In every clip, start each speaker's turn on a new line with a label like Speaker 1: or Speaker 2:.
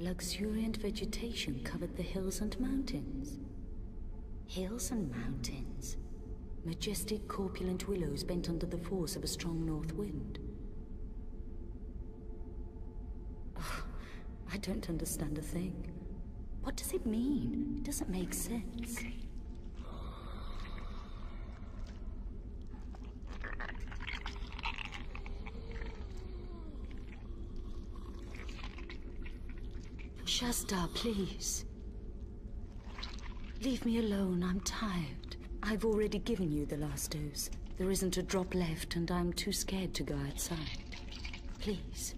Speaker 1: Luxuriant vegetation covered the hills and mountains. Hills and mountains. Majestic, corpulent willows bent under the force of a strong north wind. Oh, I don't understand a thing. What does it mean? It doesn't make sense. Shasta, please. Leave me alone, I'm tired. I've already given you the last dose. There isn't a drop left and I'm too scared to go outside. Please.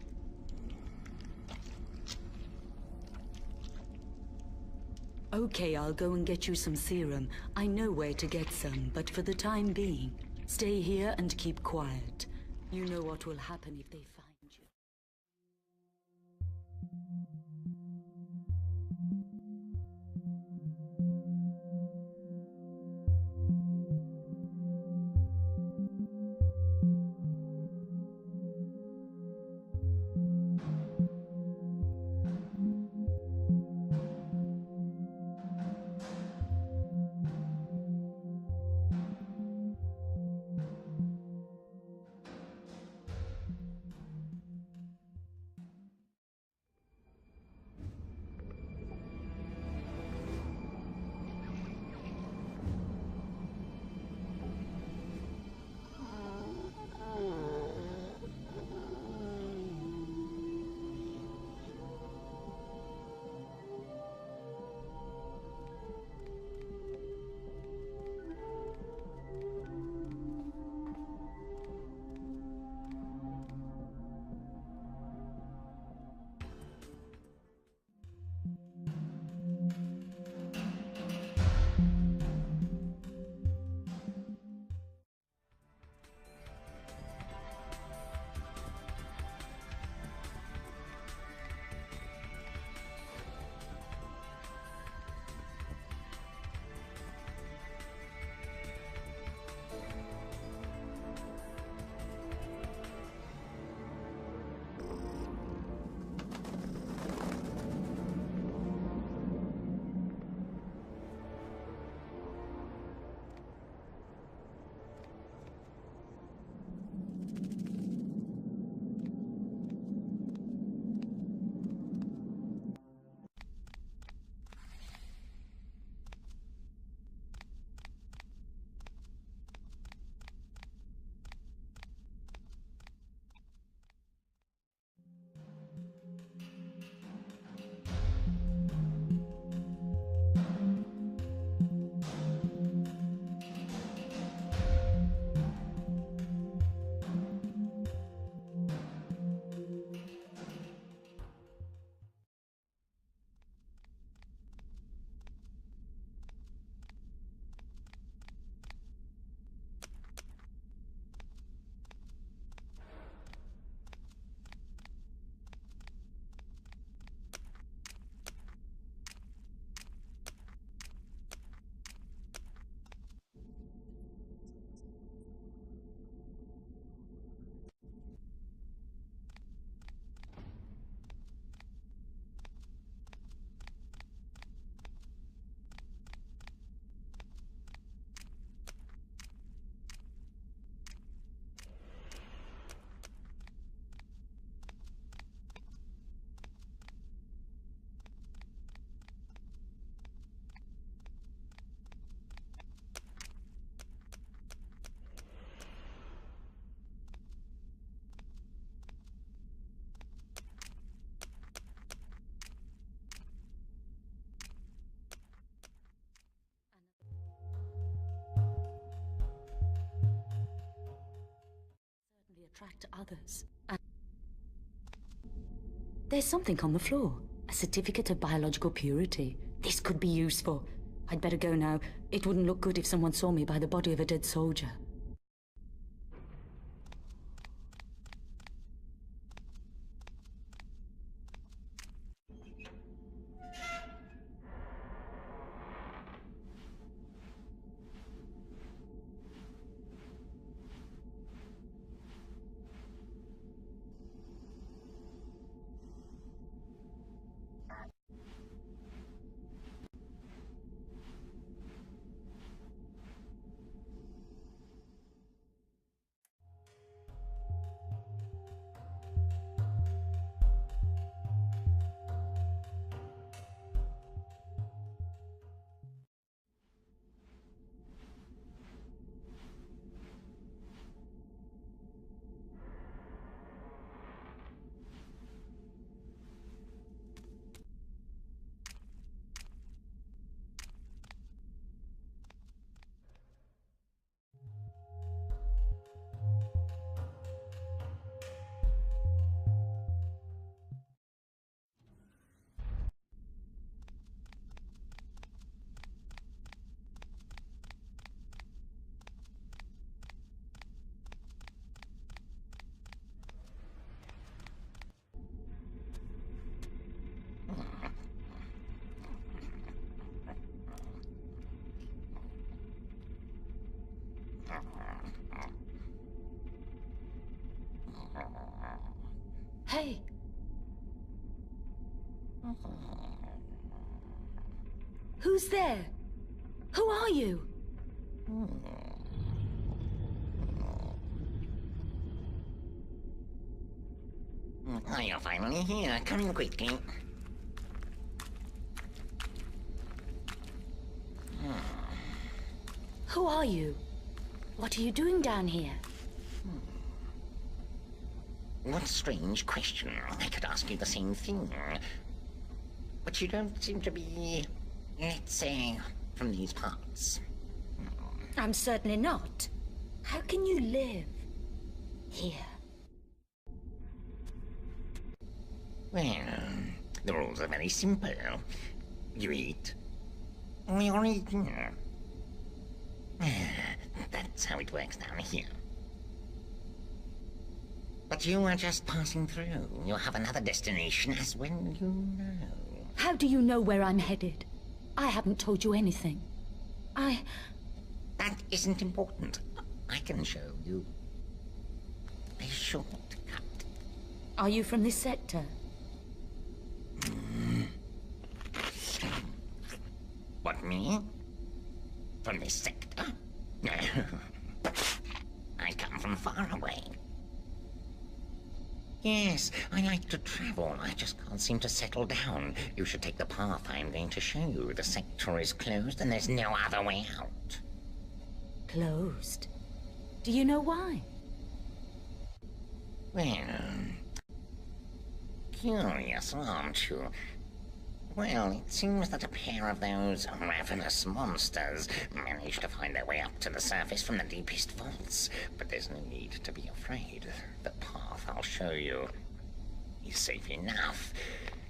Speaker 1: Okay, I'll go and get you some serum. I know where to get some, but for the time being, stay here and keep quiet. You know what will happen if they find you. Attract others. There's something on the floor. A certificate of biological purity. This could be useful. I'd better go now. It wouldn't look good if someone saw me by the body of a dead soldier. Hey. Who's there? Who are you?
Speaker 2: Oh, you're finally here. Come in quickly.
Speaker 1: Who are you? What are you doing down here?
Speaker 2: What a strange question. I could ask you the same thing. But you don't seem to be, let's say, from these parts.
Speaker 1: I'm certainly not. How can you live here?
Speaker 2: Well, the rules are very simple. You eat, or you're eaten. That's how it works down here. But you are just passing through. You have another destination, as well you know.
Speaker 1: How do you know where I'm headed? I haven't told you anything.
Speaker 2: That isn't important. I can show you a shortcut.
Speaker 1: Are you from this sector?
Speaker 2: What, me? From this sector? I come from far away. Yes, I like to travel. I just can't seem to settle down. You should take the path I'm going to show you. The sector is closed and there's no other way out.
Speaker 1: Closed? Do you know why?
Speaker 2: Well, curious, aren't you? Well, it seems that a pair of those ravenous monsters managed to find their way up to the surface from the deepest vaults. But there's no need to be afraid. The path I'll show you is safe enough.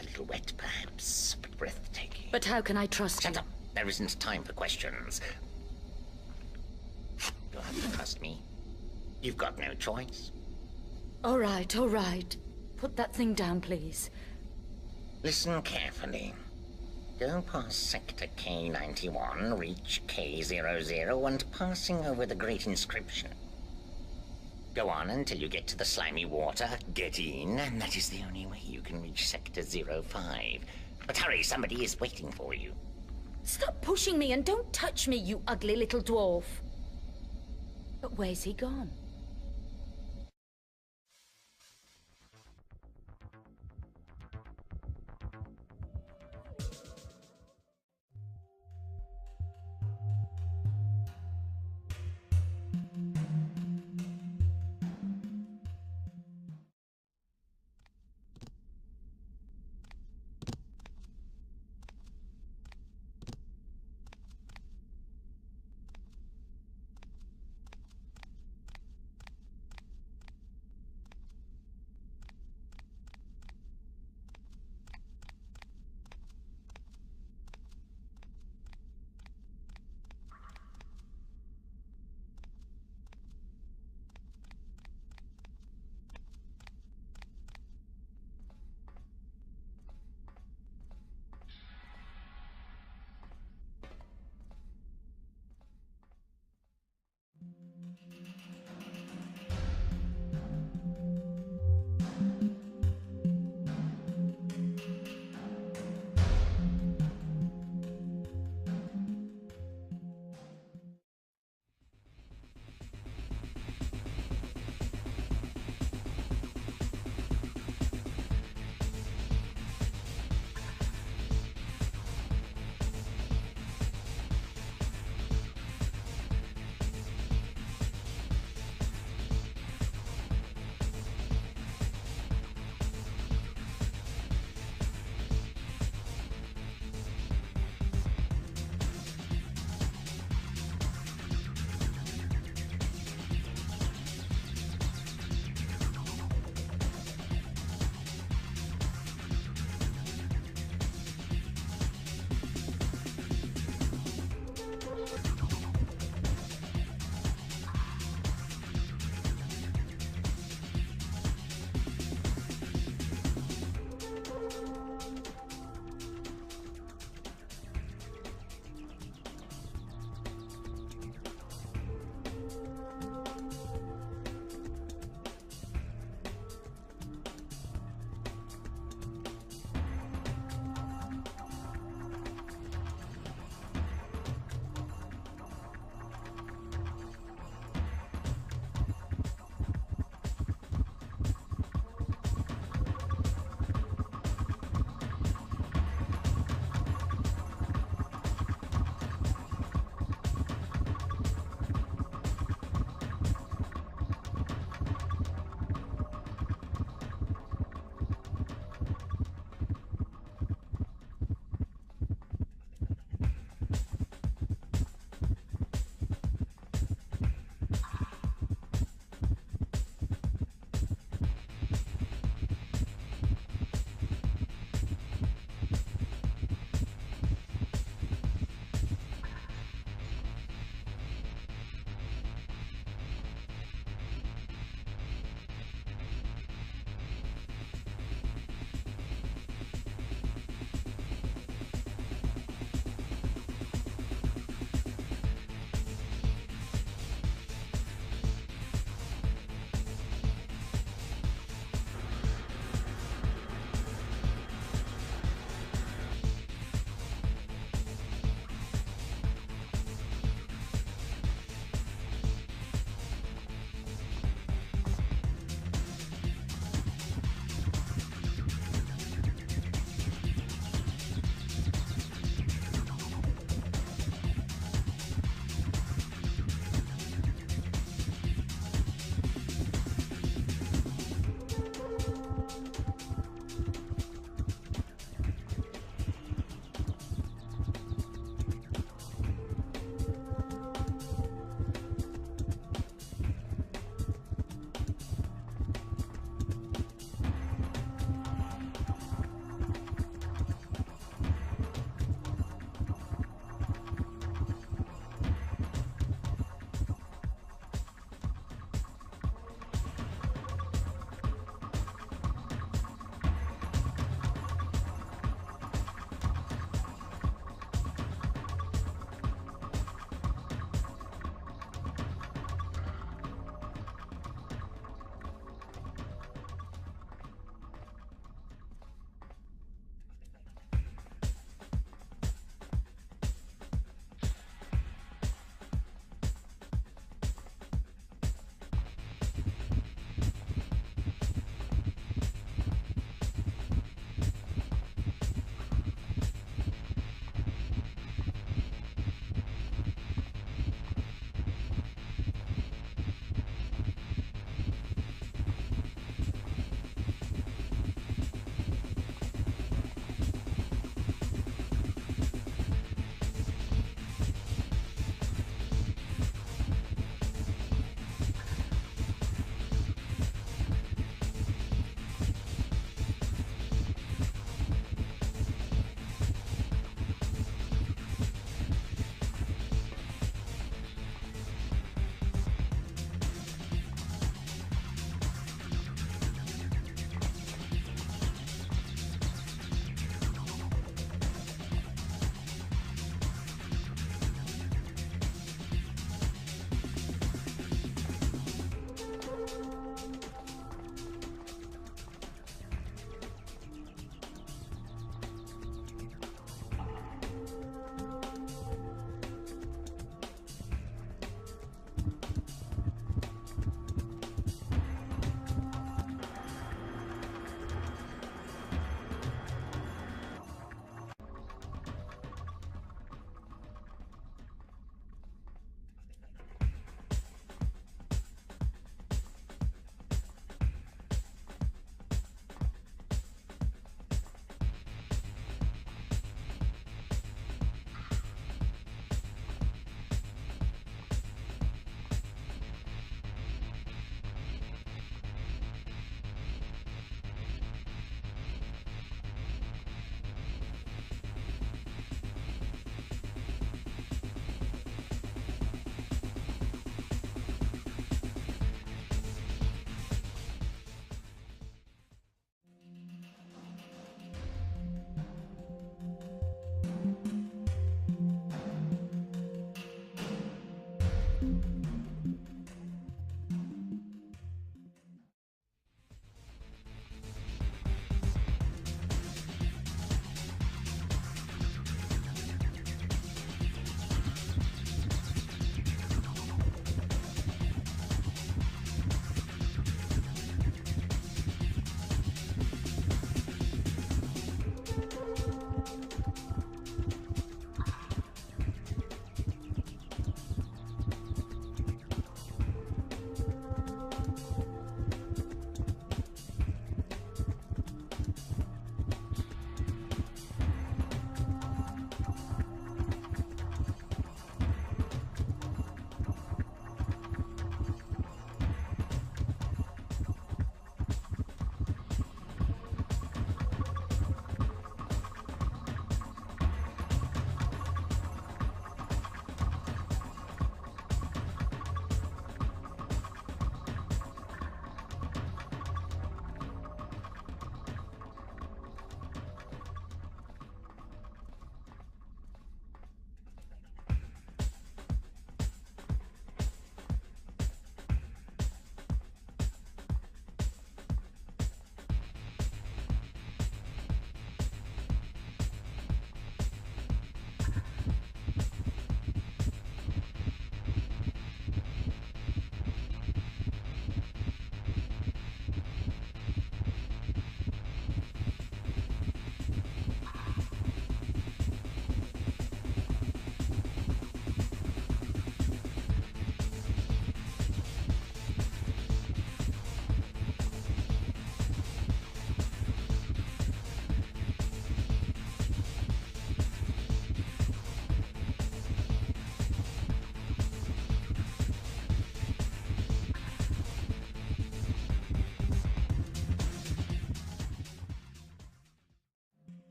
Speaker 2: A little wet, perhaps, but breathtaking.
Speaker 1: But how can I trust you?
Speaker 2: Shut up! There isn't time for questions. You'll have to trust me. You've got no choice.
Speaker 1: All right, all right. Put that thing down, please.
Speaker 2: Listen carefully. Go past Sector K91, reach K00, and passing over the Great Inscription. Go on until you get to the slimy water, get in, and that is the only way you can reach Sector 05. But hurry, somebody is waiting for you.
Speaker 1: Stop pushing me and don't touch me, you ugly little dwarf. But where's he gone?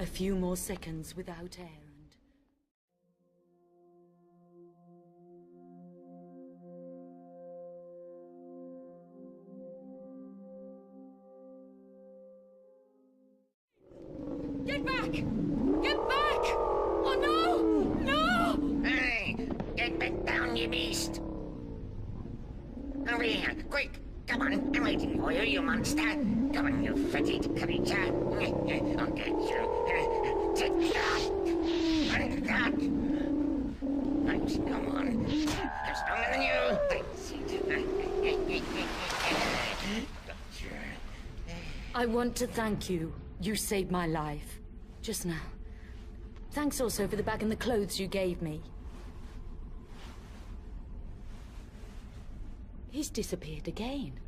Speaker 1: A few more seconds without air and...
Speaker 3: Get back! Get back! Oh no! No!
Speaker 2: Hey! Get back down, you beast! Over here, quick! Come on, I'm waiting for you, you monster! Come on, you fetid creature! I'll get you! Take that! And that! Right, come on. I'm stronger than you! That's it! Gotcha.
Speaker 1: I want to thank you. You saved my life. Just now. Thanks also for the bag and the clothes you gave me. He's disappeared again.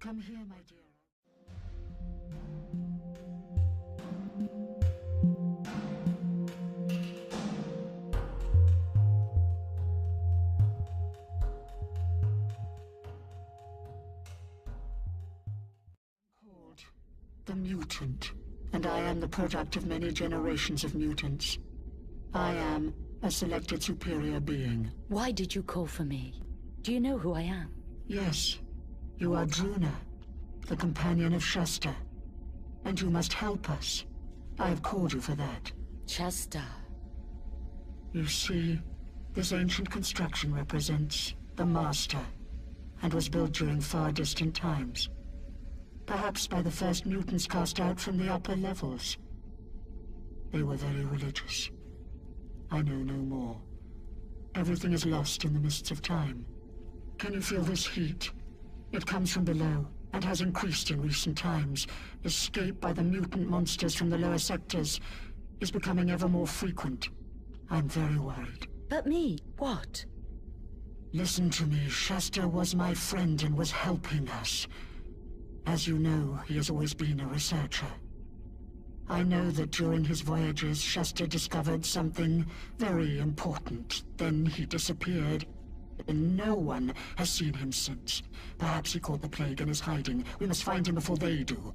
Speaker 4: Come here, my dear. Called the mutant, and I am the product of many generations of mutants. I am a selected superior being.
Speaker 1: Why did you call for me? Do you know who I am?
Speaker 4: Yes, you are Druuna, the companion of Shasta. And you must help us. I have called you for that.
Speaker 1: Shasta.
Speaker 4: You see, this ancient construction represents the Master, and was built during far distant times. Perhaps by the first mutants cast out from the upper levels. They were very religious. I know no more. Everything is lost in the mists of time. Can you feel this heat? It comes from below, and has increased in recent times. Escape by the mutant monsters from the lower sectors is becoming ever more frequent. I'm very worried.
Speaker 1: But me? What?
Speaker 4: Listen to me. Shasta was my friend and was helping us. As you know, he has always been a researcher. I know that during his voyages, Shasta discovered something very important. Then he disappeared, and no one has seen him since. Perhaps he caught the plague and is hiding. We must find him before they do.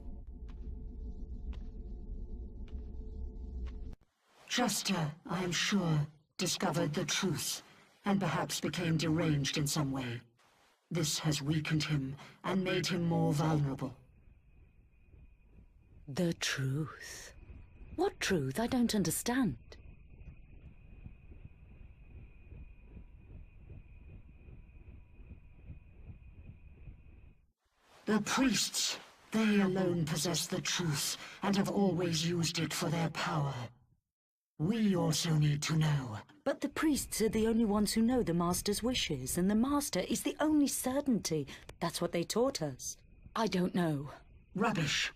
Speaker 4: Shasta, I am sure, discovered the truth, and perhaps became deranged in some way. This has weakened him and made him more vulnerable.
Speaker 1: The truth? What truth? I don't understand.
Speaker 4: The priests, they alone possess the truth and have always used it for their power. We also need to know.
Speaker 1: But the priests are the only ones who know the Master's wishes, and the Master is the only certainty. That's what they taught us. I don't know.
Speaker 4: Rubbish.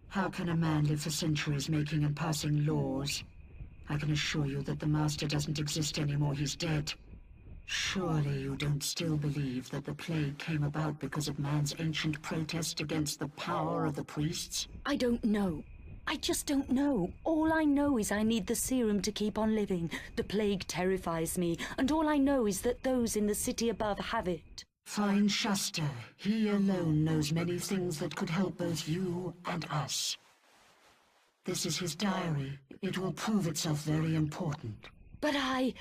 Speaker 4: How can a man live for centuries making and passing laws? I can assure you that the Master doesn't exist anymore. He's dead. Surely you don't still believe that the plague came about because of man's ancient protest against the power of the priests?
Speaker 1: I don't know. I just don't know. All I know is I need the serum to keep on living. The plague terrifies me, and all I know is that those in the city above have it.
Speaker 4: Find Shasta. He alone knows many things that could help both you and us. This is his diary. It will prove itself very important.
Speaker 1: But I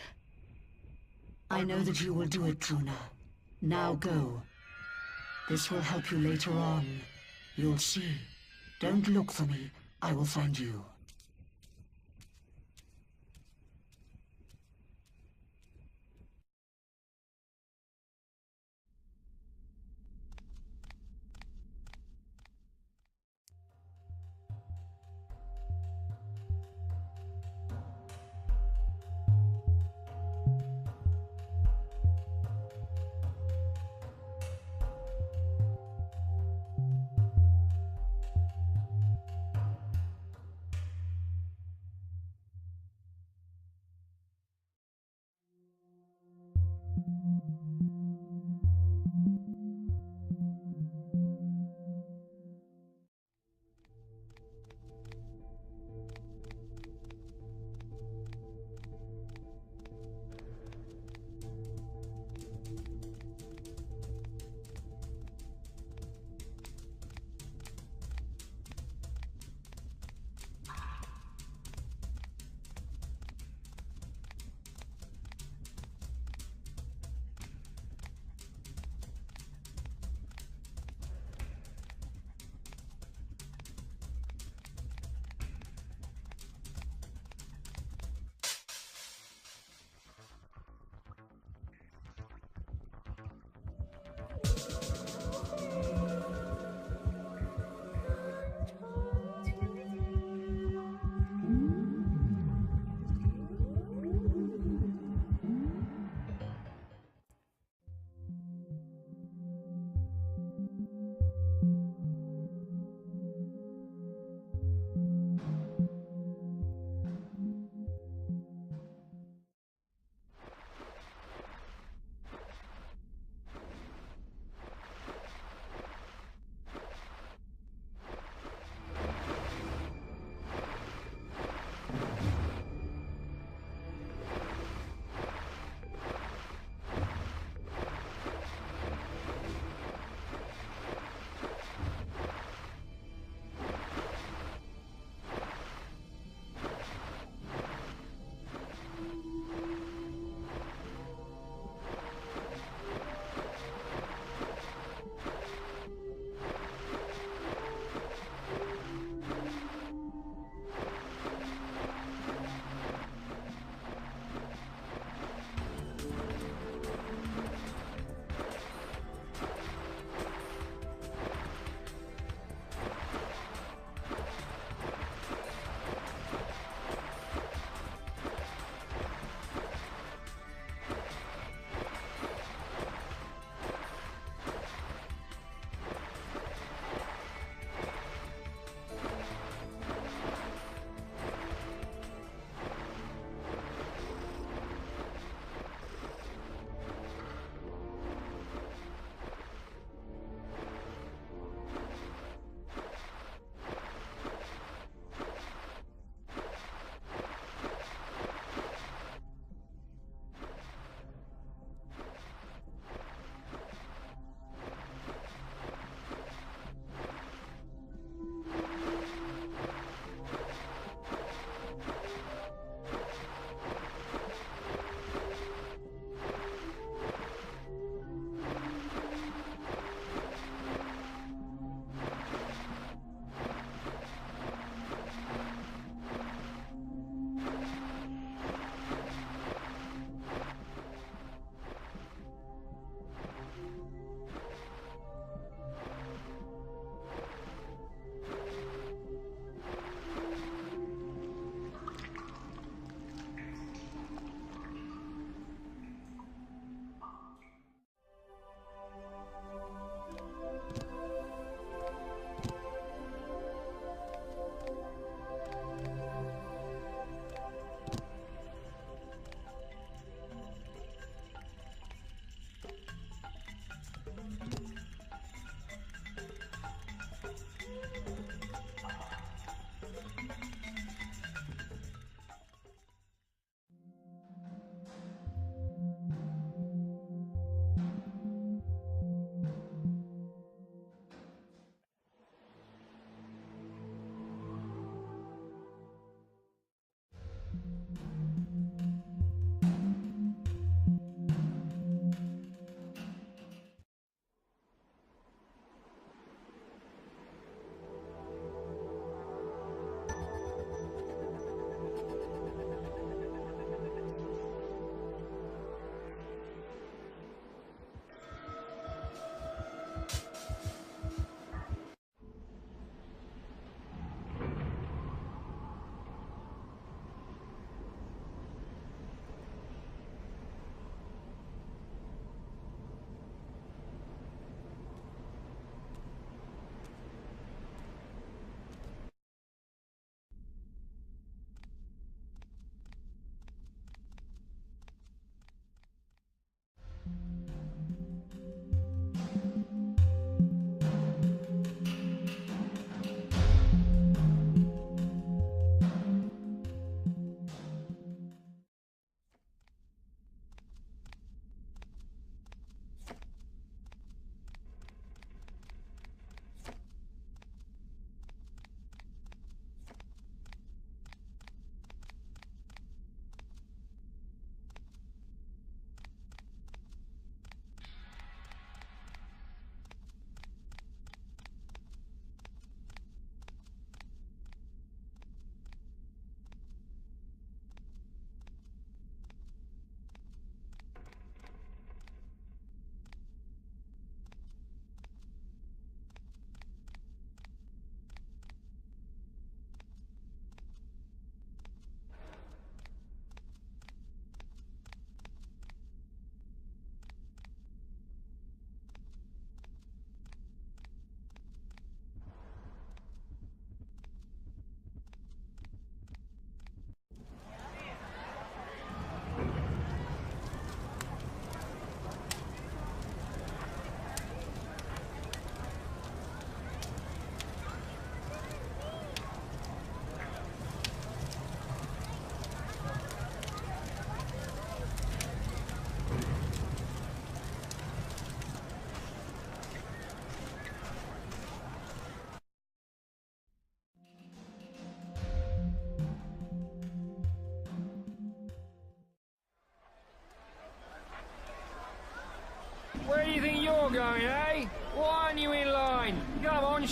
Speaker 4: know that you will do it, Druuna. Now go. This will help you later on. You'll see. Don't look for me. I will find you.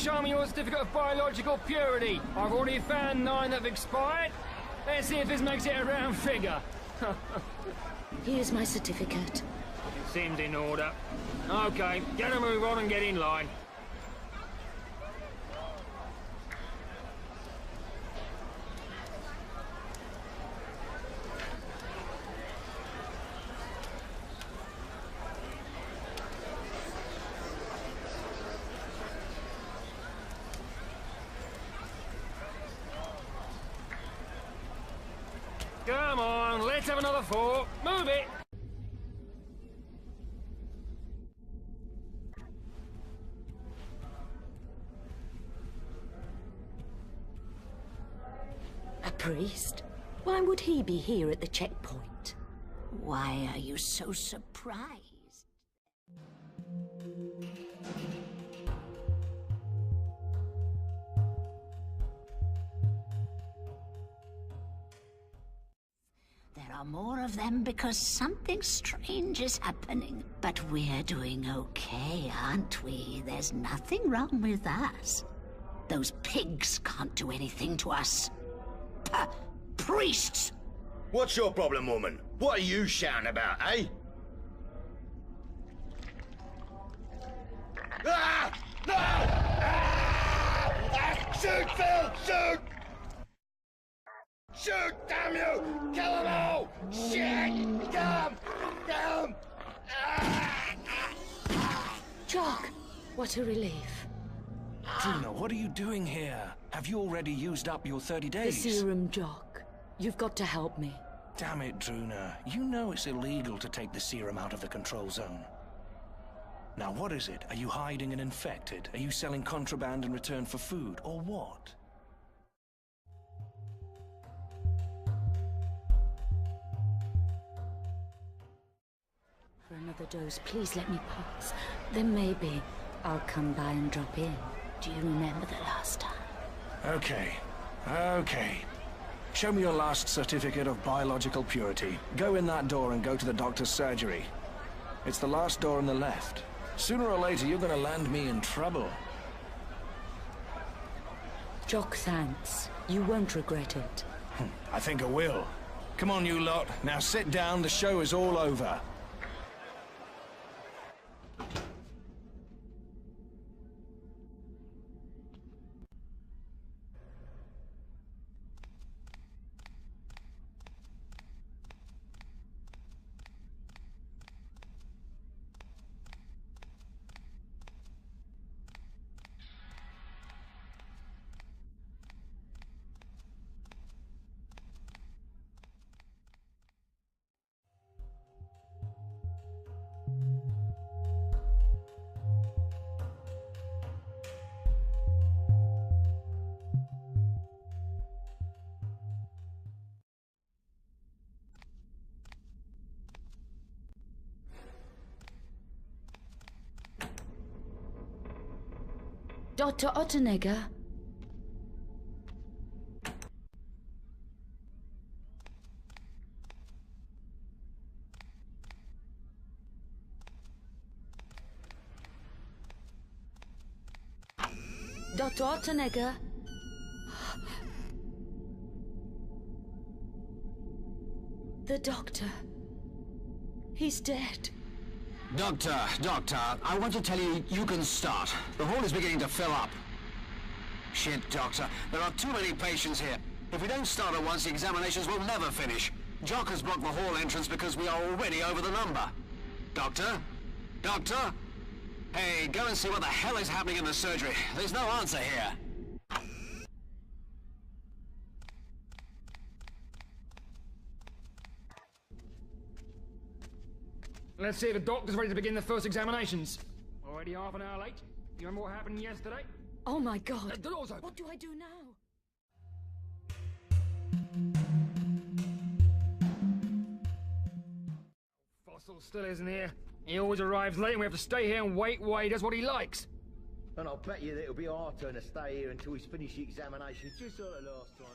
Speaker 5: show me your certificate of biological purity. I've already found 9 that have expired. Let's see if this makes it a round figure.
Speaker 1: Here's my certificate.
Speaker 5: It seems in order. Okay, get a move on and get in line. Come on, let's have another 4. Move it!
Speaker 1: A priest? Why would he be here at the checkpoint?
Speaker 4: Why are you so surprised? There are more of them because something strange is happening. But we're doing okay, aren't we? There's nothing wrong with us. Those pigs can't do anything to us. Priests!
Speaker 6: What's your problem, woman? What are you shouting about, eh? Ah! No! Ah! Ah! Shoot, Phil! Shoot! Shoot, damn you! Kill them all! Shit! Come! Come!
Speaker 1: Jock! What a relief.
Speaker 7: Druuna, what are you doing here? Have you already used up your 30
Speaker 1: The
Speaker 7: days?
Speaker 1: serum, Jock. You've got to help me.
Speaker 7: Damn it, Druuna. You know it's illegal to take the serum out of the control zone. Now, what is it? Are you hiding an infected? Are you selling contraband in return for food? Or what?
Speaker 1: For another dose, please let me pass. Then maybe I'll come by and drop in. Do you remember the last time?
Speaker 7: Okay. Show me your last certificate of biological purity. Go in that door and go to the doctor's surgery. It's the last door on the left. Sooner or later, you're gonna land me in trouble.
Speaker 1: Jock, thanks. You won't regret it.
Speaker 7: I think I will. Come on, you lot. Now sit down. The show is all over.
Speaker 1: Dr. Ottenegger? Dr. Ottenegger? The doctor. He's dead.
Speaker 8: Doctor, I want to tell you, you can start. The hall is beginning to fill up. Shit, Doctor. There are too many patients here. If we don't start at once, the examinations will never finish. Jock has blocked the hall entrance because we are already over the number. Doctor? Hey, go and see what the hell is happening in the surgery. There's no answer here.
Speaker 5: Let's see if the doctor's ready to begin the first examinations. Already half an hour late. You remember what happened yesterday?
Speaker 1: Oh my God.
Speaker 5: The door's open.
Speaker 1: What do I do now?
Speaker 5: Fossil still isn't here. He always arrives late and we have to stay here and wait while he does what he likes.
Speaker 6: And I'll bet you that it'll be our turn to stay here until he's finished the examination, just like the last time.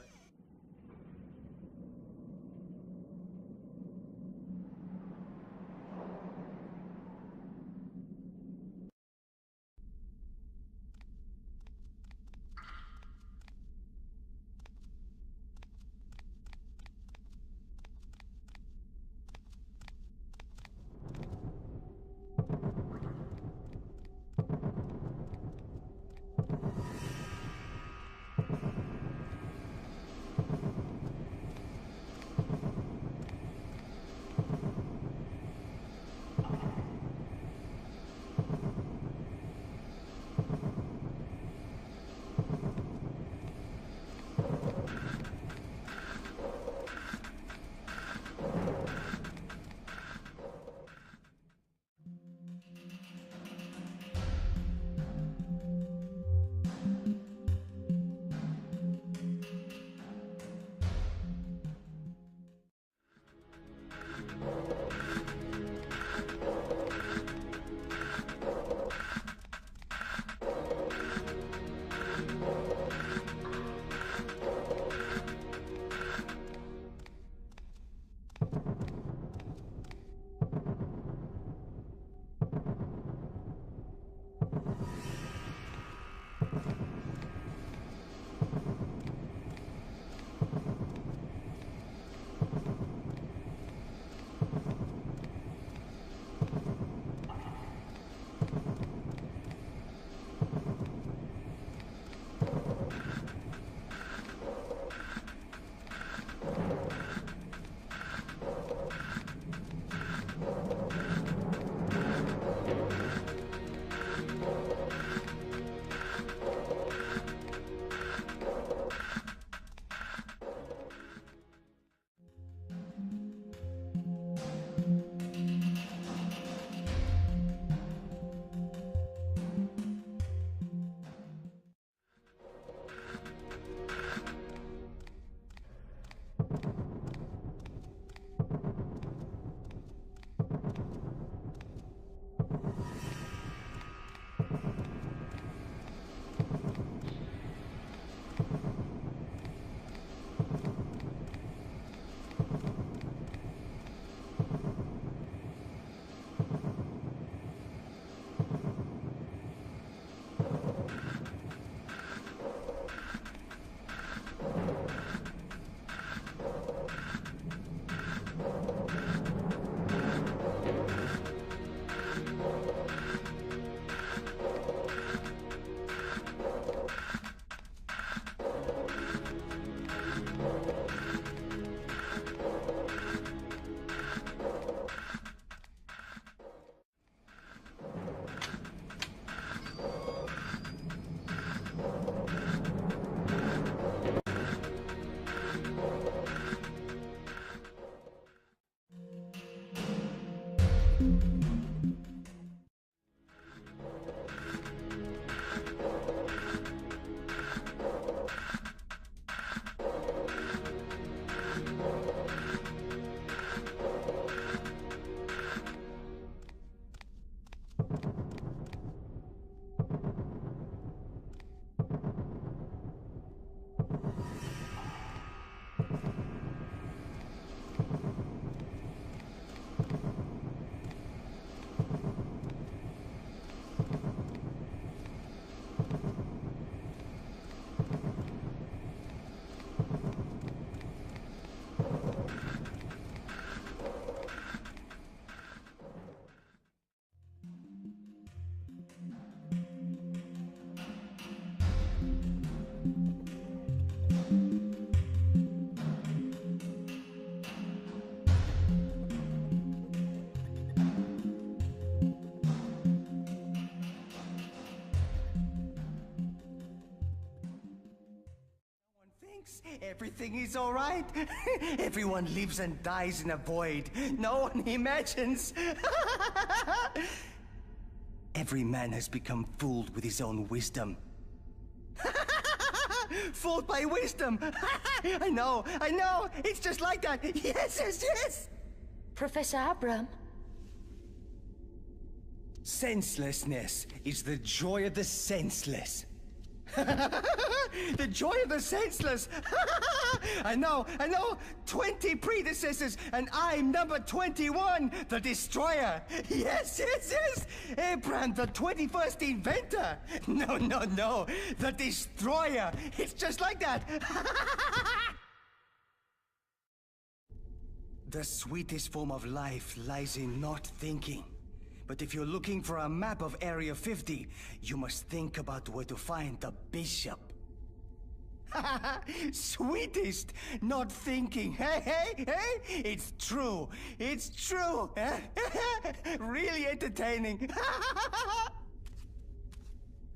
Speaker 9: Everything is all right. Everyone lives and dies in a void. No one imagines. Every man has become fooled with his own wisdom. Fooled by wisdom. I know. It's just like that. Yes.
Speaker 3: Professor Abram?
Speaker 9: Senselessness is the joy of the senseless. The joy of the senseless. I know. 20 predecessors, and I'm number 21, the destroyer. Yes. Abraham, the 21st inventor. No, the destroyer. It's just like that. The sweetest form of life lies in not thinking. But if you're looking for a map of Area 50, you must think about where to find the bishop. Sweetest, not thinking. Hey, it's true. Really entertaining.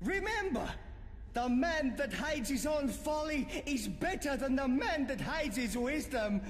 Speaker 9: Remember, the man that hides his own folly is better than the man that hides his wisdom.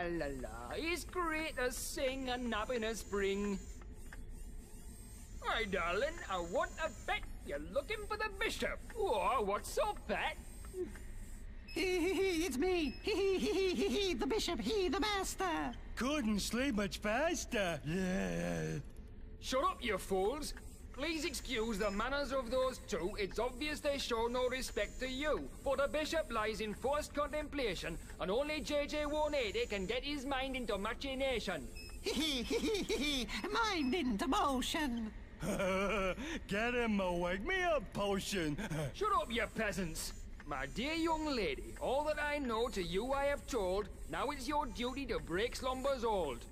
Speaker 5: la la la. It's great to sing a nap in a spring. Hi, darling, I want a bet. You're looking for the bishop. Oh, what's so fat?
Speaker 10: It's me. He, the bishop, he, the master.
Speaker 11: Couldn't sleep much faster.
Speaker 5: Shut up, you fools. Please excuse the manners of those two. It's obvious they show no respect to you. For the bishop lies in forced contemplation, and only JJ 180 can get his mind into machination.
Speaker 10: Mind into motion.
Speaker 11: Get him a wake me up potion.
Speaker 5: Shut up, you peasants. My dear young lady, all that I know to you I have told. Now it's your duty to break slumber's hold.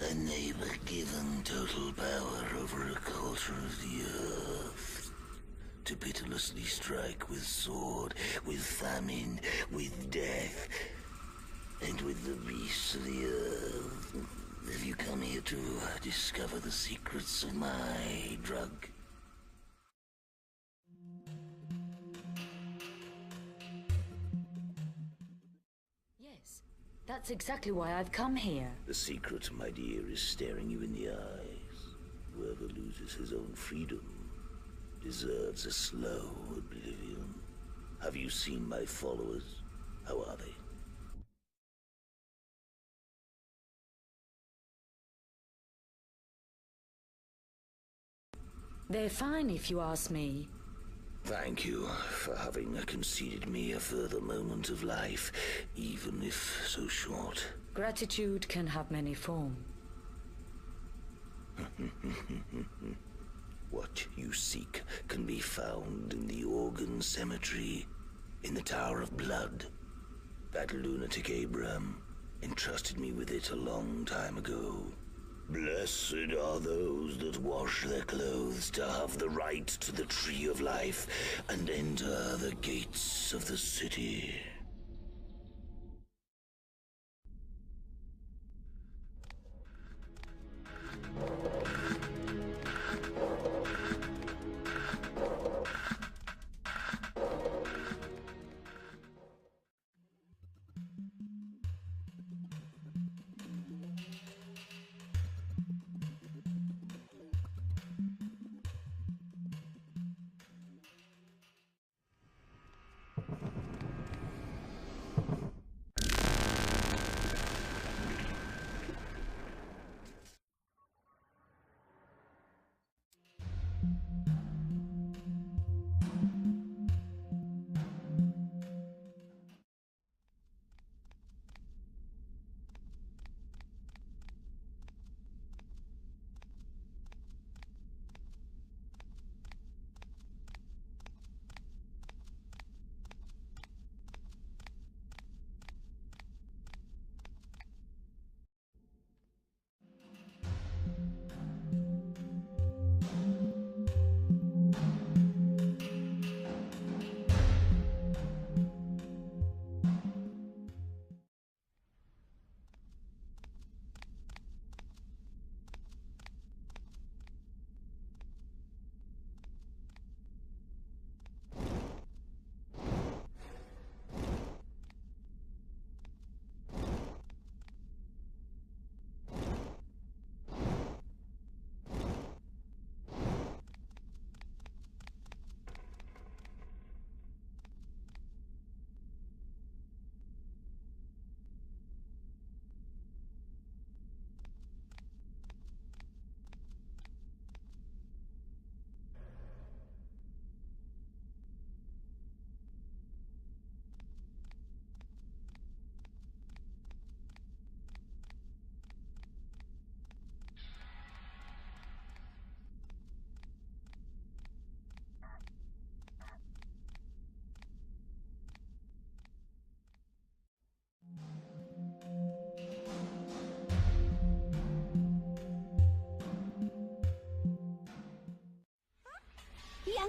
Speaker 12: A neighbor given total power over a culture of the earth. To pitilessly strike with sword, with famine, with death, and with the beasts of the earth. Have you come here to discover the secrets of my drug?
Speaker 1: Yes, that's exactly why I've come here.
Speaker 12: The secret, my dear, is staring you in the eyes. Whoever loses his own freedom deserves a slow oblivion. Have you seen my followers? How are they?
Speaker 1: They're fine, if you ask me.
Speaker 12: Thank you for having conceded me a further moment of life, even if so short.
Speaker 1: Gratitude can have many forms.
Speaker 12: What you seek can be found in the Organ Cemetery, in the Tower of Blood. That lunatic Abraham entrusted me with it a long time ago. Blessed are those that wash their clothes to have the right to the Tree of Life and enter the gates of the city.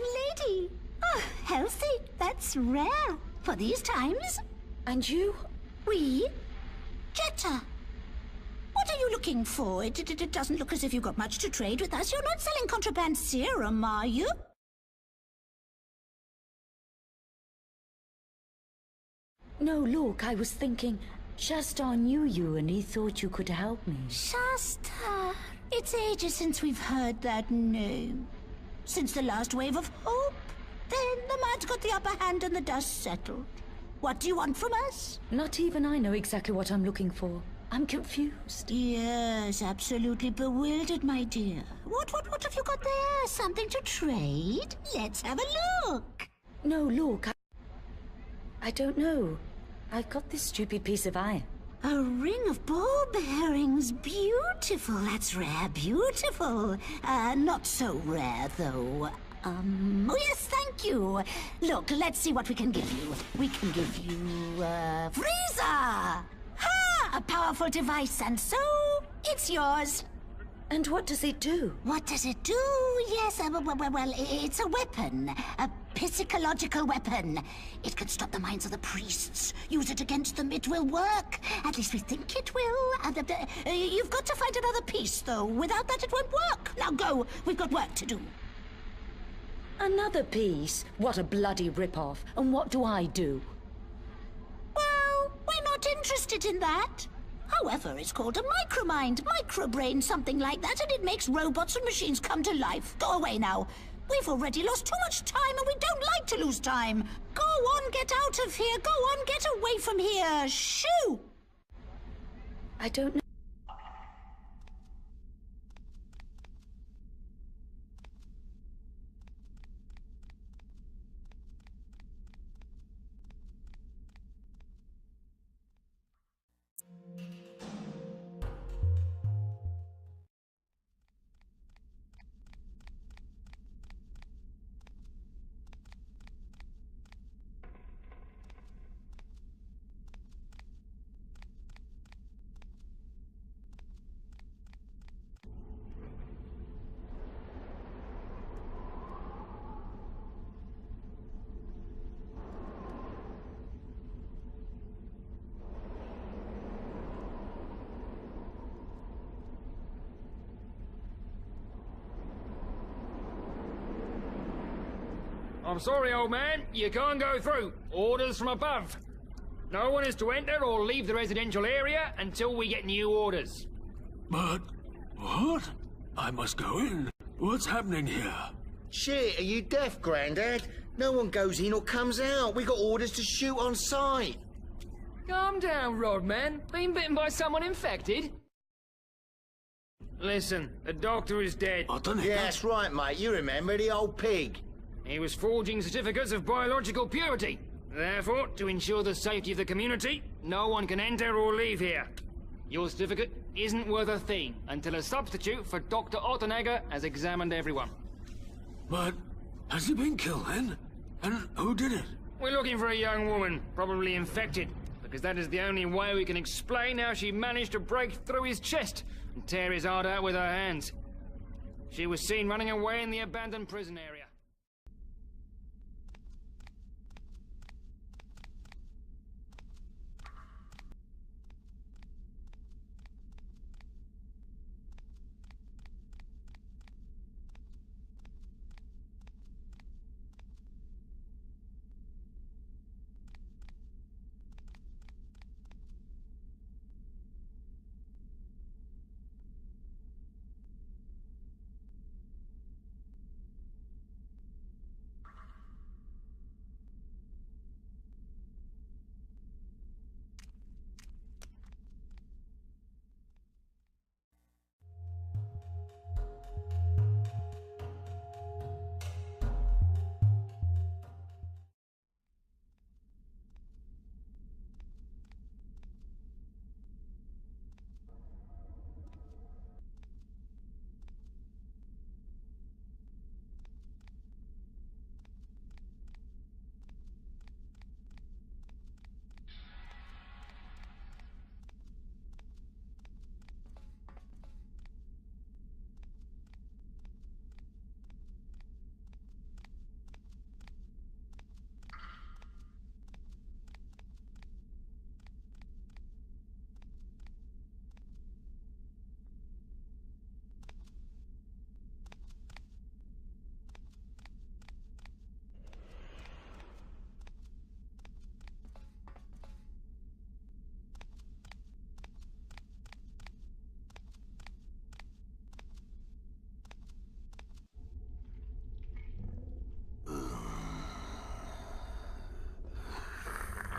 Speaker 10: young lady. Oh, healthy. That's rare for these times.
Speaker 3: And you?
Speaker 10: We? Jetta. What are you looking for? It doesn't look as if you've got much to trade with us. You're not selling contraband serum, are you?
Speaker 1: No, look, I was thinking... Shastar knew you and he thought you could help me.
Speaker 10: Shasta. It's ages since we've heard that name. Since the last wave of hope. Then the man's got the upper hand and the dust settled. What do you want from us?
Speaker 1: Not even I know exactly what I'm looking for. I'm confused.
Speaker 10: Yes, absolutely bewildered, my dear. What have you got there? Something to trade? Let's have a look.
Speaker 1: No, look, I don't know. I've got this stupid piece of iron.
Speaker 10: A ring of ball bearings. Beautiful. That's rare. Beautiful. Not so rare, though. Oh, yes, thank you. Look, let's see what we can give you. We can give you, freezer! Ha! A powerful device, and so it's yours.
Speaker 1: And what does it do?
Speaker 10: What does it do? Yes, well, it's a weapon. A psychological weapon. It can stop the minds of the priests. Use it against them, it will work. At least we think it will. You've got to find another piece, though. Without that, it won't work. Now go. We've got work to do.
Speaker 1: Another piece? What a bloody rip-off. And what do I do?
Speaker 10: Well, we're not interested in that. However, it's called a micromind, microbrain, something like that, and it makes robots and machines come to life. Go away now. We've already lost too much time, and we don't like to lose time. Go on, get out of here. Go on, get away from here. Shoo!
Speaker 1: I don't know.
Speaker 5: I'm sorry, old man. You can't go through. Orders from above. No one is to enter or leave the residential area until we get new orders.
Speaker 11: But... what? I must go in. What's happening here?
Speaker 6: Shit, are you deaf, Grandad? No one goes in or comes out. We got orders to shoot on sight.
Speaker 5: Calm down, Rodman. Been bitten by someone infected? Listen, the doctor is dead.
Speaker 6: Yeah, that's right, mate. You remember the old pig.
Speaker 5: He was forging certificates of biological purity. Therefore, to ensure the safety of the community, no one can enter or leave here. Your certificate isn't worth a thing until a substitute for Dr. Ottenegger has examined everyone.
Speaker 11: But has he been killed then? And who did it?
Speaker 5: We're looking for a young woman, probably infected, because that is the only way we can explain how she managed to break through his chest and tear his heart out with her hands. She was seen running away in the abandoned prison area.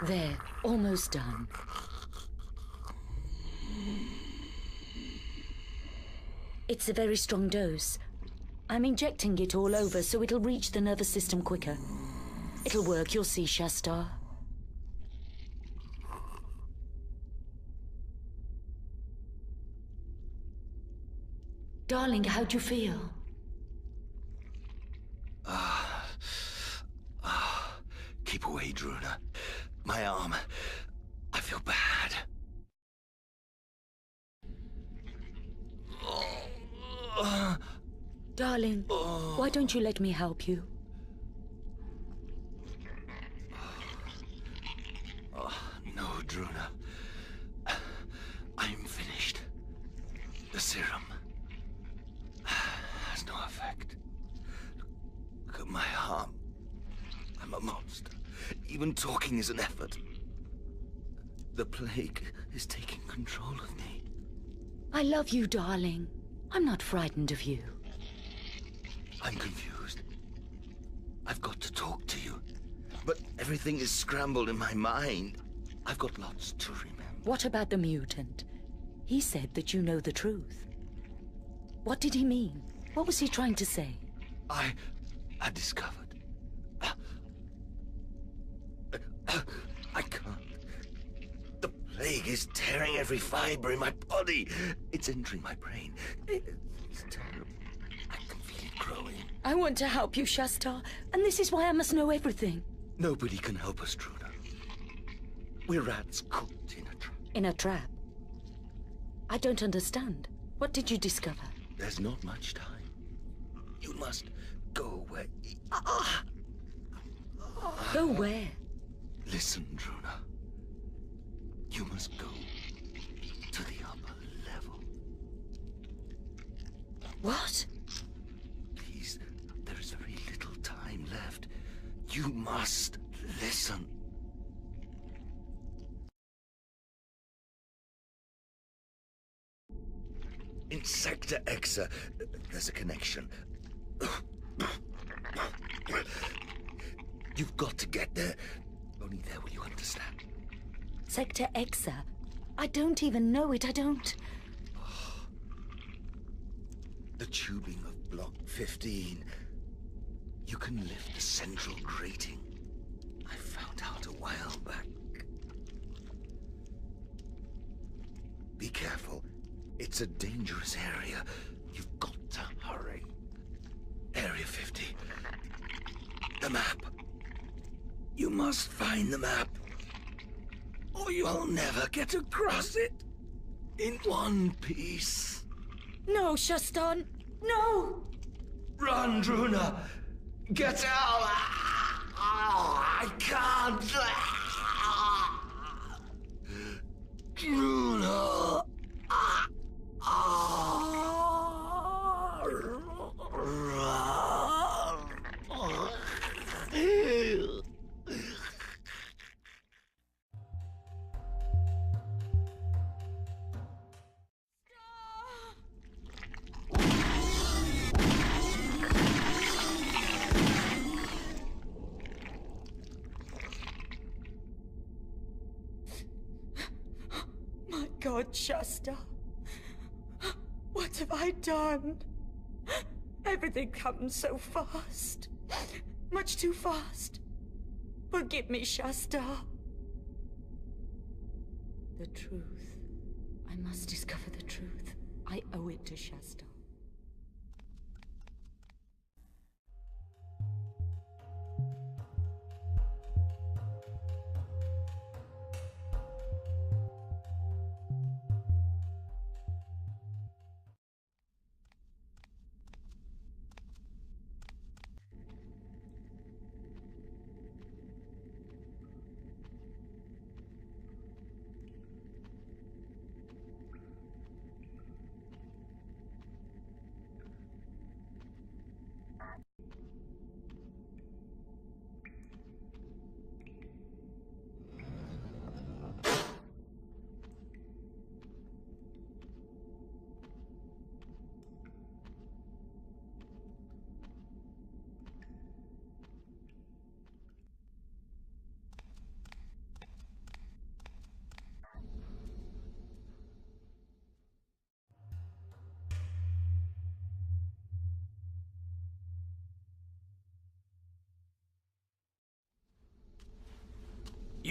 Speaker 1: There, almost done. It's a very strong dose. I'm injecting it all over so it'll reach the nervous system quicker. It'll work, you'll see, Shasta. Darling, how do you feel?
Speaker 12: Keep away, Druuna. My arm. I feel bad.
Speaker 1: Darling, why don't you let me help you?
Speaker 12: No, Druuna. I'm finished. The serum has no effect. Look at my arm. I'm a monster. Even talking is an effort. The plague is taking control of me.
Speaker 1: I love you, darling. I'm not frightened of you.
Speaker 12: I'm confused. I've got to talk to you. But everything is scrambled in my mind. I've got lots to remember.
Speaker 1: What about the mutant? He said that you know the truth. What did he mean? What was he trying to say?
Speaker 12: I discovered. I can't. The plague is tearing every fiber in my body. It's entering my brain. It's terrible. I can feel it growing.
Speaker 1: I want to help you, Shasta, and this is why I must know everything.
Speaker 12: Nobody can help us, Druuna. We're rats cooked in a trap.
Speaker 1: In a trap? I don't understand. What did you discover?
Speaker 12: There's not much time. You must go away.
Speaker 1: Go where?
Speaker 12: Listen, Druuna. You must go to the upper level.
Speaker 1: What?
Speaker 12: Please, there is very little time left. You must listen. In Sector Exa, there's a connection. You've got to get there. Only there will you understand.
Speaker 1: Sector Exa? I don't even know it, I don't.
Speaker 12: The tubing of Block 15. You can lift the central grating. I found out a while back. Be careful. It's a dangerous area. You've got to hurry. Area 50. The map. You must find the map, or you'll never get across it in one piece.
Speaker 1: No, Shastan, no!
Speaker 12: Run, Druuna! Get out! I can't! Druuna!
Speaker 1: My God, Shasta. What have I done? Everything comes so fast. Much too fast. Forgive me, Shasta. The truth. I must discover the truth. I owe it to Shasta.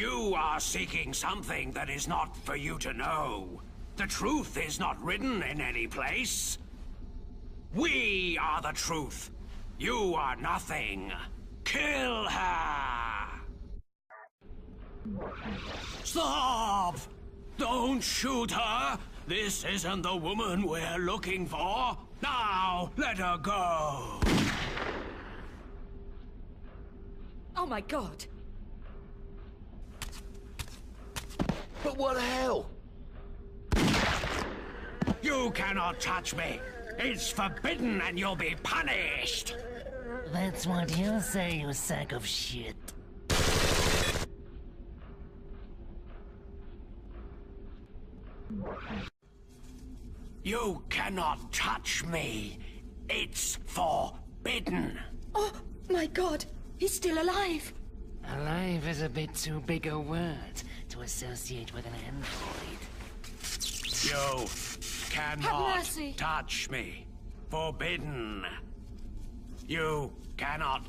Speaker 11: You are seeking something that is not for you to know. The truth is not written in any place. We are the truth. You are nothing. Kill her! Stop! Don't shoot her! This isn't the woman we're looking for. Now, let her go!
Speaker 3: Oh my god.
Speaker 6: But what the hell?
Speaker 11: You cannot touch me. It's forbidden and you'll be punished.
Speaker 13: That's what you say, you sack of shit.
Speaker 11: You cannot touch me. It's forbidden.
Speaker 3: Oh my god, he's still alive.
Speaker 13: Alive is a bit too big a word to associate with an android.
Speaker 11: You
Speaker 3: Have
Speaker 11: cannot
Speaker 3: mercy.
Speaker 11: touch me. Forbidden. You cannot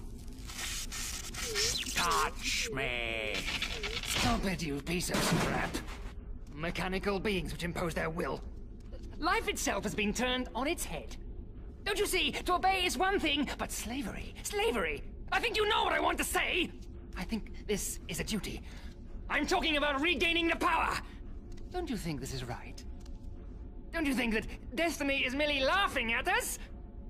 Speaker 11: touch me.
Speaker 5: Stop it, you piece of scrap. Mechanical beings which impose their will. Life itself has been turned on its head. Don't you see? To obey is one thing, but slavery... I think you know what I want to say! I think this is a duty. I'm talking about regaining the power! Don't you think this is right? Don't you think that destiny is merely laughing at us?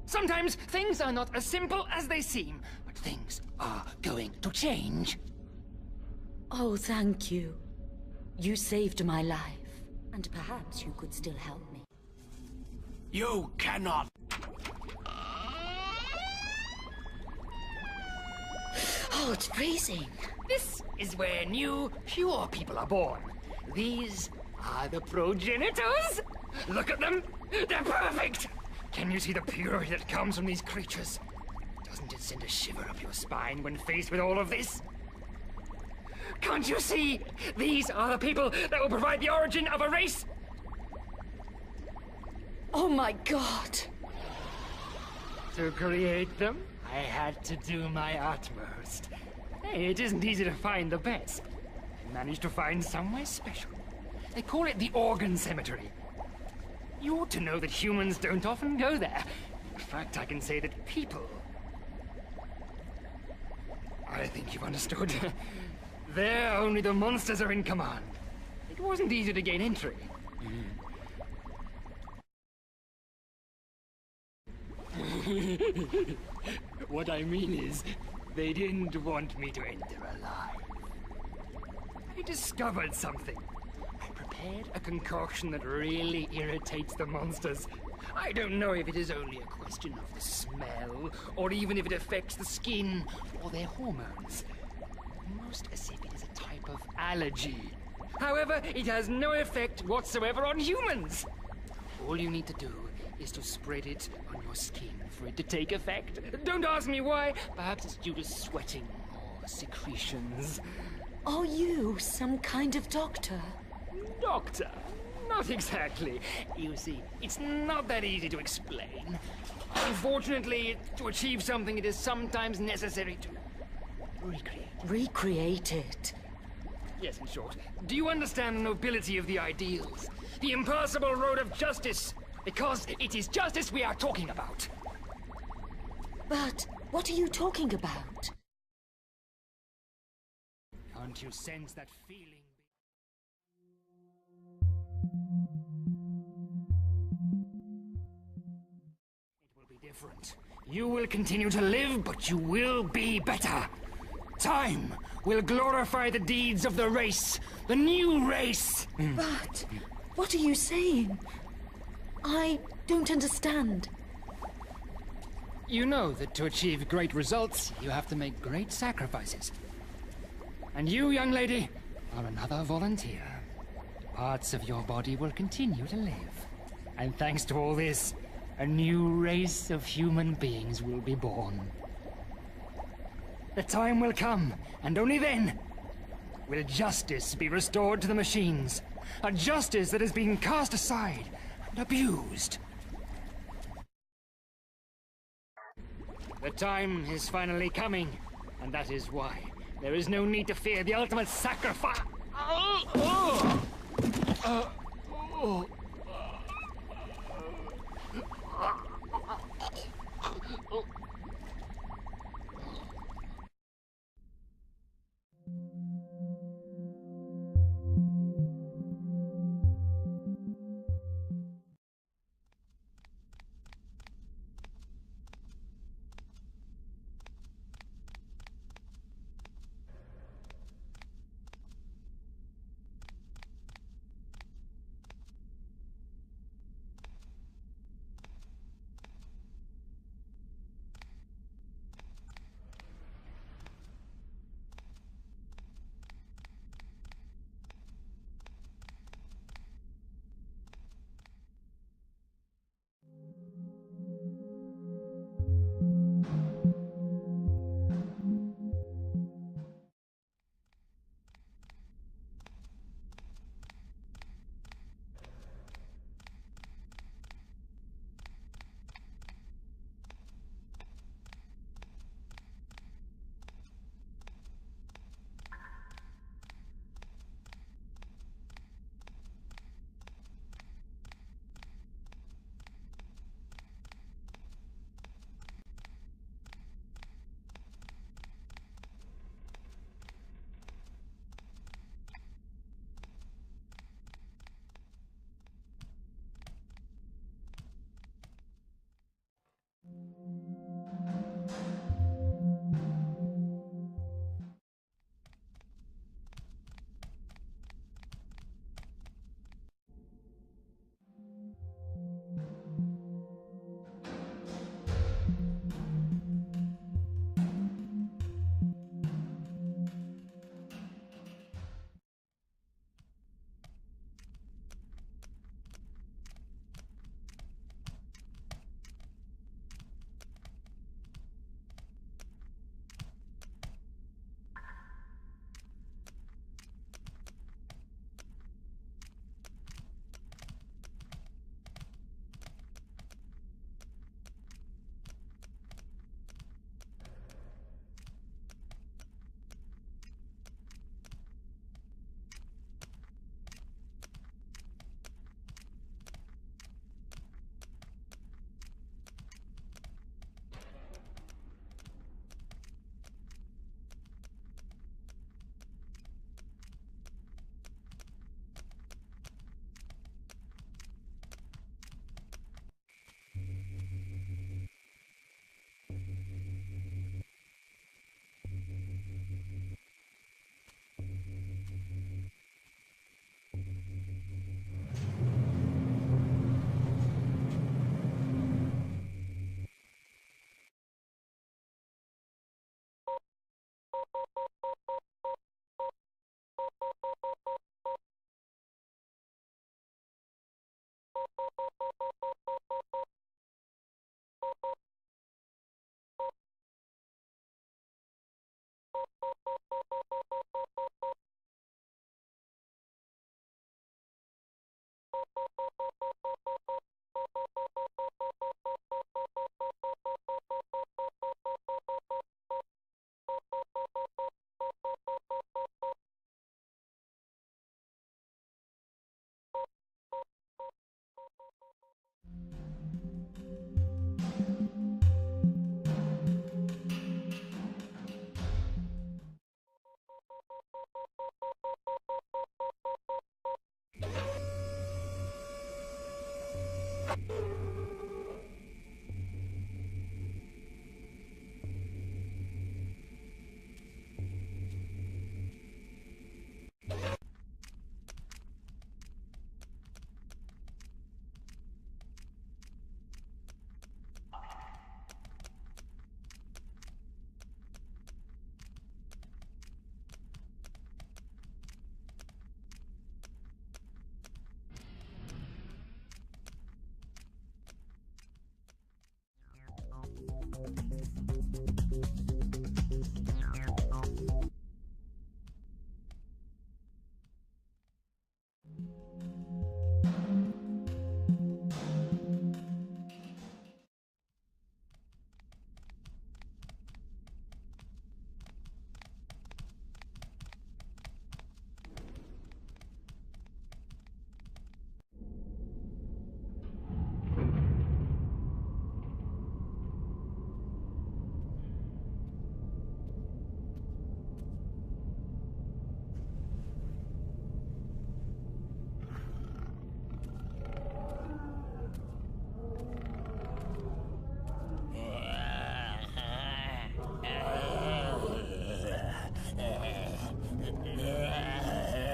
Speaker 5: Sometimes things are not as simple as they seem, but things are going to change.
Speaker 1: Oh, thank you. You saved my life, and perhaps you could still help me.
Speaker 11: You cannot.
Speaker 3: Oh, it's freezing.
Speaker 5: This is where new, pure people are born. These are the progenitors. Look at them. They're perfect. Can you see the purity that comes from these creatures? Doesn't it send a shiver up your spine when faced with all of this? Can't you see? These are the people that will provide the origin of a race.
Speaker 3: Oh my god.
Speaker 5: To create them, I had to do my utmost. Hey, it isn't easy to find the best. I managed to find somewhere special. They call it the organ cemetery. You ought to know that humans don't often go there. In fact, I can say that people... I think you've understood. There, only the monsters are in command. It wasn't easy to gain entry. What I mean is, they didn't want me to enter alive. I discovered something. I prepared a concoction that really irritates the monsters. I don't know if it is only a question of the smell, or even if it affects the skin, or their hormones. Almost as if it is a type of allergy. However, it has no effect whatsoever on humans. All you need to do is to spread it on your skin for it to take effect. Don't ask me why. Perhaps it's due to sweating or secretions.
Speaker 1: Are you some kind of doctor?
Speaker 5: Doctor? Not exactly. You see, it's not that easy to explain. Unfortunately, to achieve something, it is sometimes necessary to recreate.
Speaker 1: Recreate it?
Speaker 5: Yes, in short. Do you understand the nobility of the ideals? The impossible road of justice? Because it is justice we are talking about.
Speaker 1: But what are you talking about?
Speaker 5: Can't you sense that feeling? It will be different. You will continue to live, but you will be better. Time will glorify the deeds of the race, the new race.
Speaker 1: But what are you saying? I don't understand.
Speaker 5: You know that to achieve great results, you have to make great sacrifices. And you, young lady, are another volunteer. Parts of your body will continue to live. And thanks to all this, a new race of human beings will be born. The time will come, and only then will justice be restored to the machines. A justice that has been cast aside and abused. The time is finally coming, and that is why There is no need to fear the ultimate sacrifice.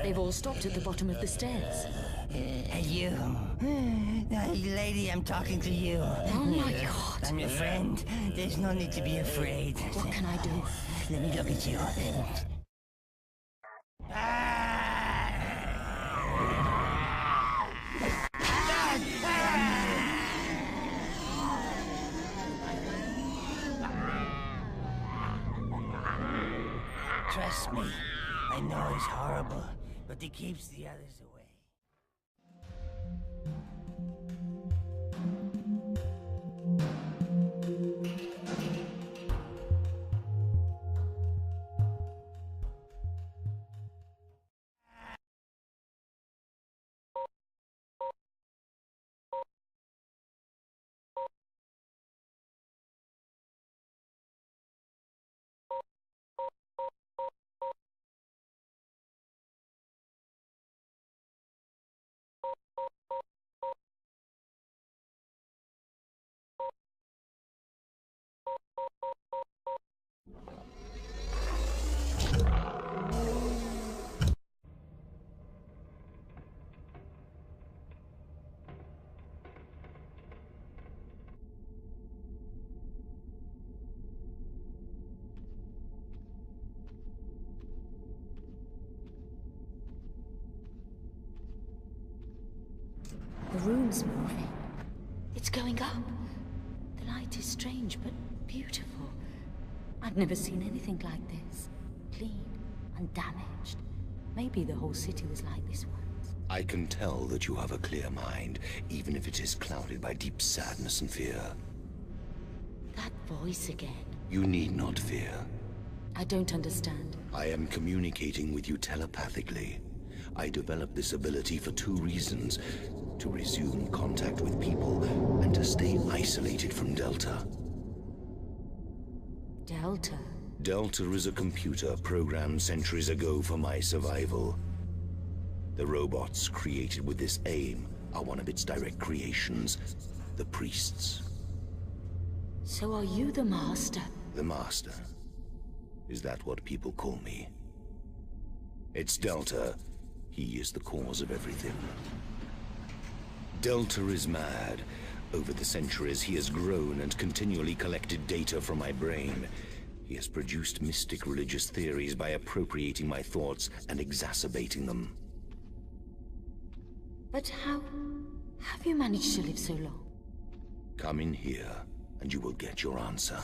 Speaker 1: They've all stopped at the bottom of the stairs.
Speaker 9: You. Lady, I'm talking to you.
Speaker 1: Oh my God.
Speaker 9: I'm your friend. There's no need to be afraid.
Speaker 1: What can I do?
Speaker 9: Let me look at you. Trust me, I know he's horrible, but he keeps the others away.
Speaker 1: The room's moving. It's going up. The light is strange, but beautiful. I've never seen anything like this. Clean, undamaged. Maybe the whole city was like this once.
Speaker 12: I can tell that you have a clear mind, even if it is clouded by deep sadness and fear.
Speaker 1: That voice again.
Speaker 12: You need not fear.
Speaker 1: I don't understand.
Speaker 12: I am communicating with you telepathically. I developed this ability for two reasons. To resume contact with people, and to stay isolated from Delta.
Speaker 1: Delta?
Speaker 12: Delta is a computer programmed centuries ago for my survival. The robots created with this aim are one of its direct creations, the priests.
Speaker 1: So are you the Master?
Speaker 12: The Master? Is that what people call me? It's Delta. He is the cause of everything. Delta is mad. Over the centuries, he has grown and continually collected data from my brain. He has produced mystic religious theories by appropriating my thoughts and exacerbating them.
Speaker 1: But how have you managed to live so long?
Speaker 12: Come in here, and you will get your answer.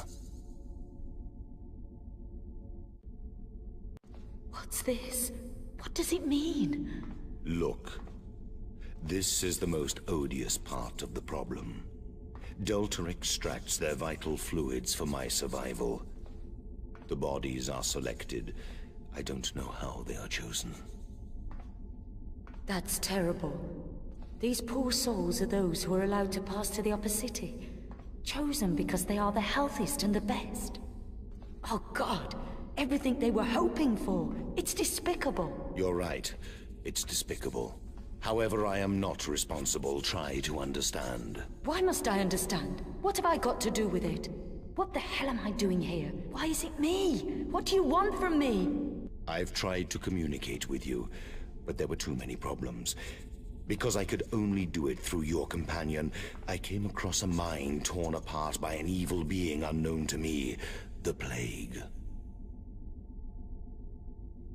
Speaker 1: What's this? What does it mean?
Speaker 12: Look. This is the most odious part of the problem. Delta extracts their vital fluids for my survival. The bodies are selected. I don't know how they are chosen.
Speaker 1: That's terrible. These poor souls are those who are allowed to pass to the upper city. Chosen because they are the healthiest and the best. Oh God, everything they were hoping for. It's despicable.
Speaker 12: You're right. It's despicable. However, I am not responsible. Try to understand.
Speaker 1: Why must I understand? What have I got to do with it? What the hell am I doing here? Why is it me? What do you want from me?
Speaker 12: I've tried to communicate with you, but there were too many problems. Because I could only do it through your companion, I came across a mind torn apart by an evil being unknown to me, the Plague.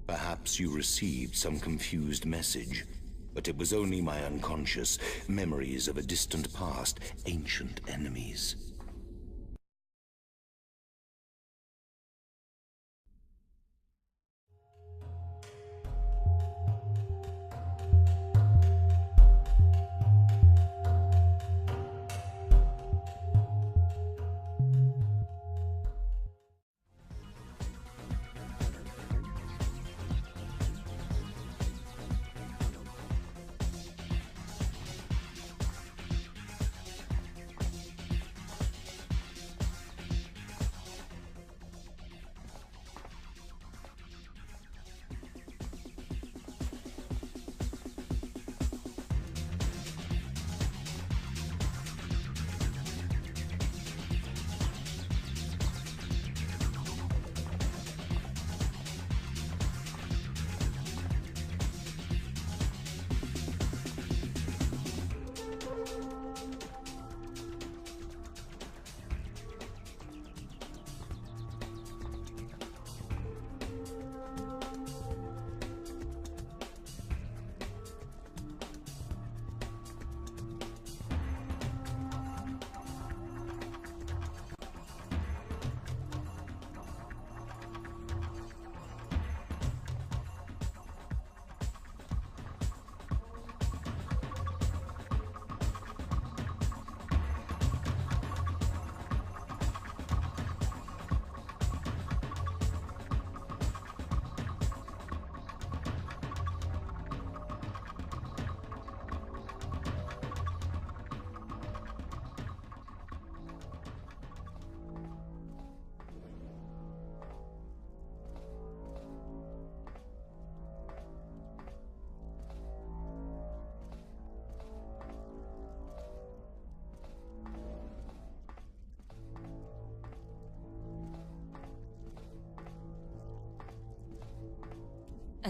Speaker 12: Perhaps you received some confused message. But it was only my unconscious memories of a distant past, ancient enemies.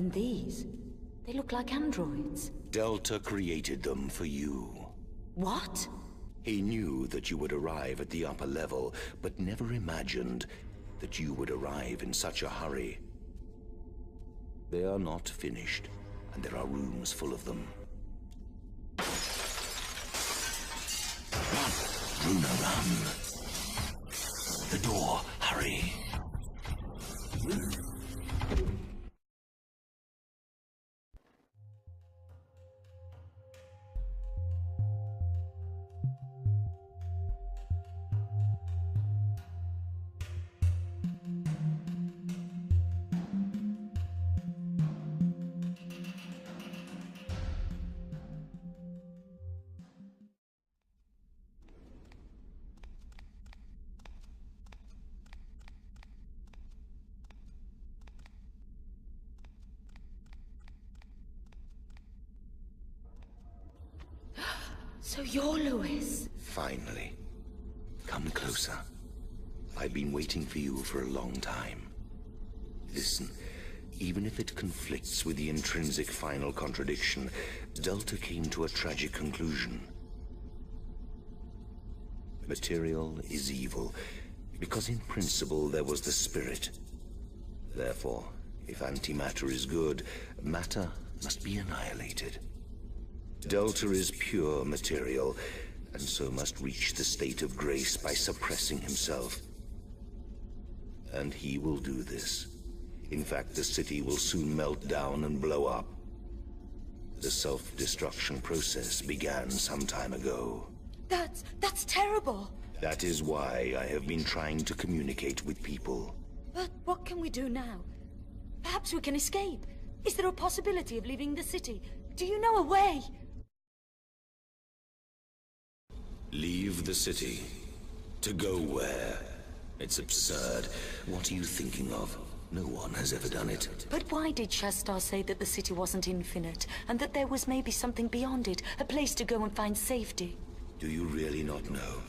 Speaker 1: And these? They look like androids.
Speaker 12: Delta created them for you.
Speaker 1: What?
Speaker 12: He knew that you would arrive at the upper level, but never imagined that you would arrive in such a hurry. They are not finished, and there are rooms full of them. Run! Druuna, run! The door, hurry!
Speaker 1: So you're Lewis.
Speaker 12: Finally. Come closer. I've been waiting for you for a long time. Listen, even if it conflicts with the intrinsic final contradiction, Delta came to a tragic conclusion. Material is evil, because in principle there was the spirit. Therefore, if antimatter is good, matter must be annihilated. Delta is pure material, and so must reach the state of grace by suppressing himself. And he will do this. In fact, the city will soon melt down and blow up. The self-destruction process began some time ago.
Speaker 3: That's terrible.
Speaker 12: That is why I have been trying to communicate with people.
Speaker 3: But what can we do now? Perhaps we can escape. Is there a possibility of leaving the city? Do you know a way?
Speaker 12: Leave the city? To go where? It's absurd. What are you thinking of? No one has ever done it.
Speaker 1: But why did Shastar say that the city wasn't infinite, and that there was maybe something beyond it, a place to go and find safety?
Speaker 12: Do you really not know?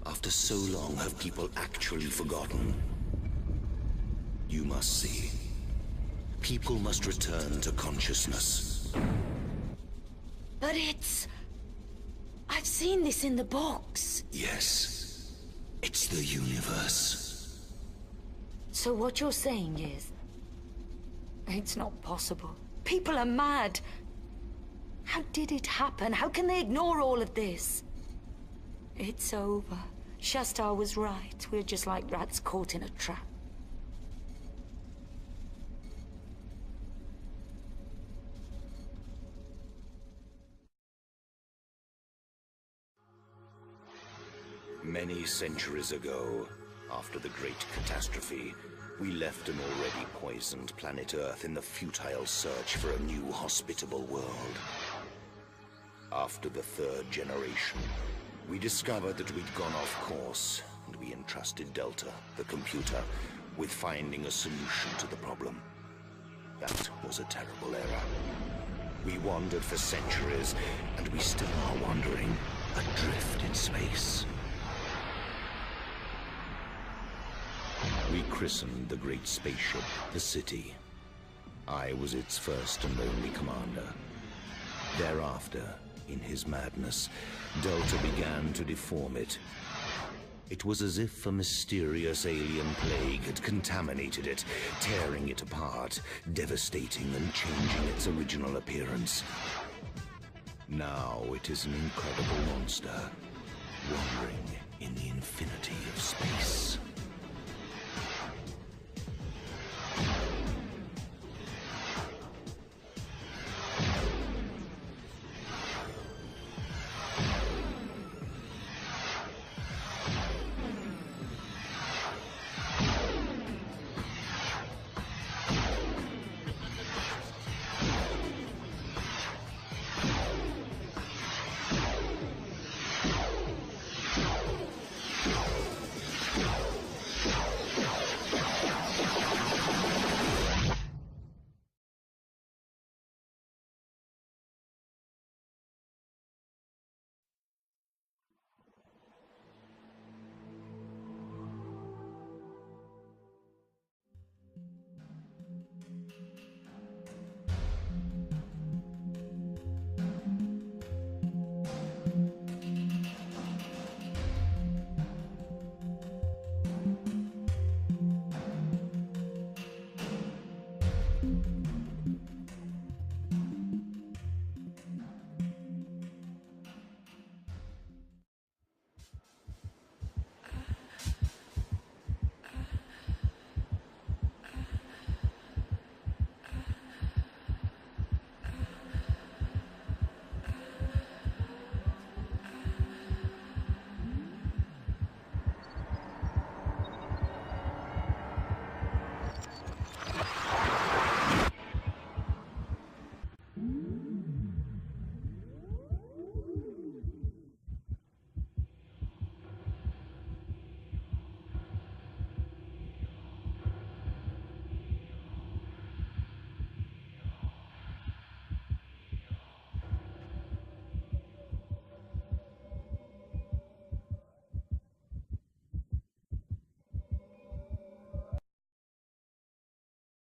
Speaker 12: After so long, have people actually forgotten? You must see. People must return to consciousness.
Speaker 1: But I've seen this in the books.
Speaker 12: Yes. It's the universe.
Speaker 1: So what you're saying is... it's not possible. People are mad. How did it happen? How can they ignore all of this? It's over. Shastar was right. We're just like rats caught in a trap.
Speaker 12: Many centuries ago, after the Great Catastrophe, we left an already poisoned planet Earth in the futile search for a new hospitable world. After the third generation, we discovered that we'd gone off course, and we entrusted Delta, the computer, with finding a solution to the problem. That was a terrible error. We wandered for centuries, and we still are wandering, adrift in space. We christened the great spaceship the City. I was its first and only commander. Thereafter, in his madness, Delta began to deform it. It was as if a mysterious alien plague had contaminated it, tearing it apart, devastating and changing its original appearance. Now it is an incredible monster, wandering in the infinity of space.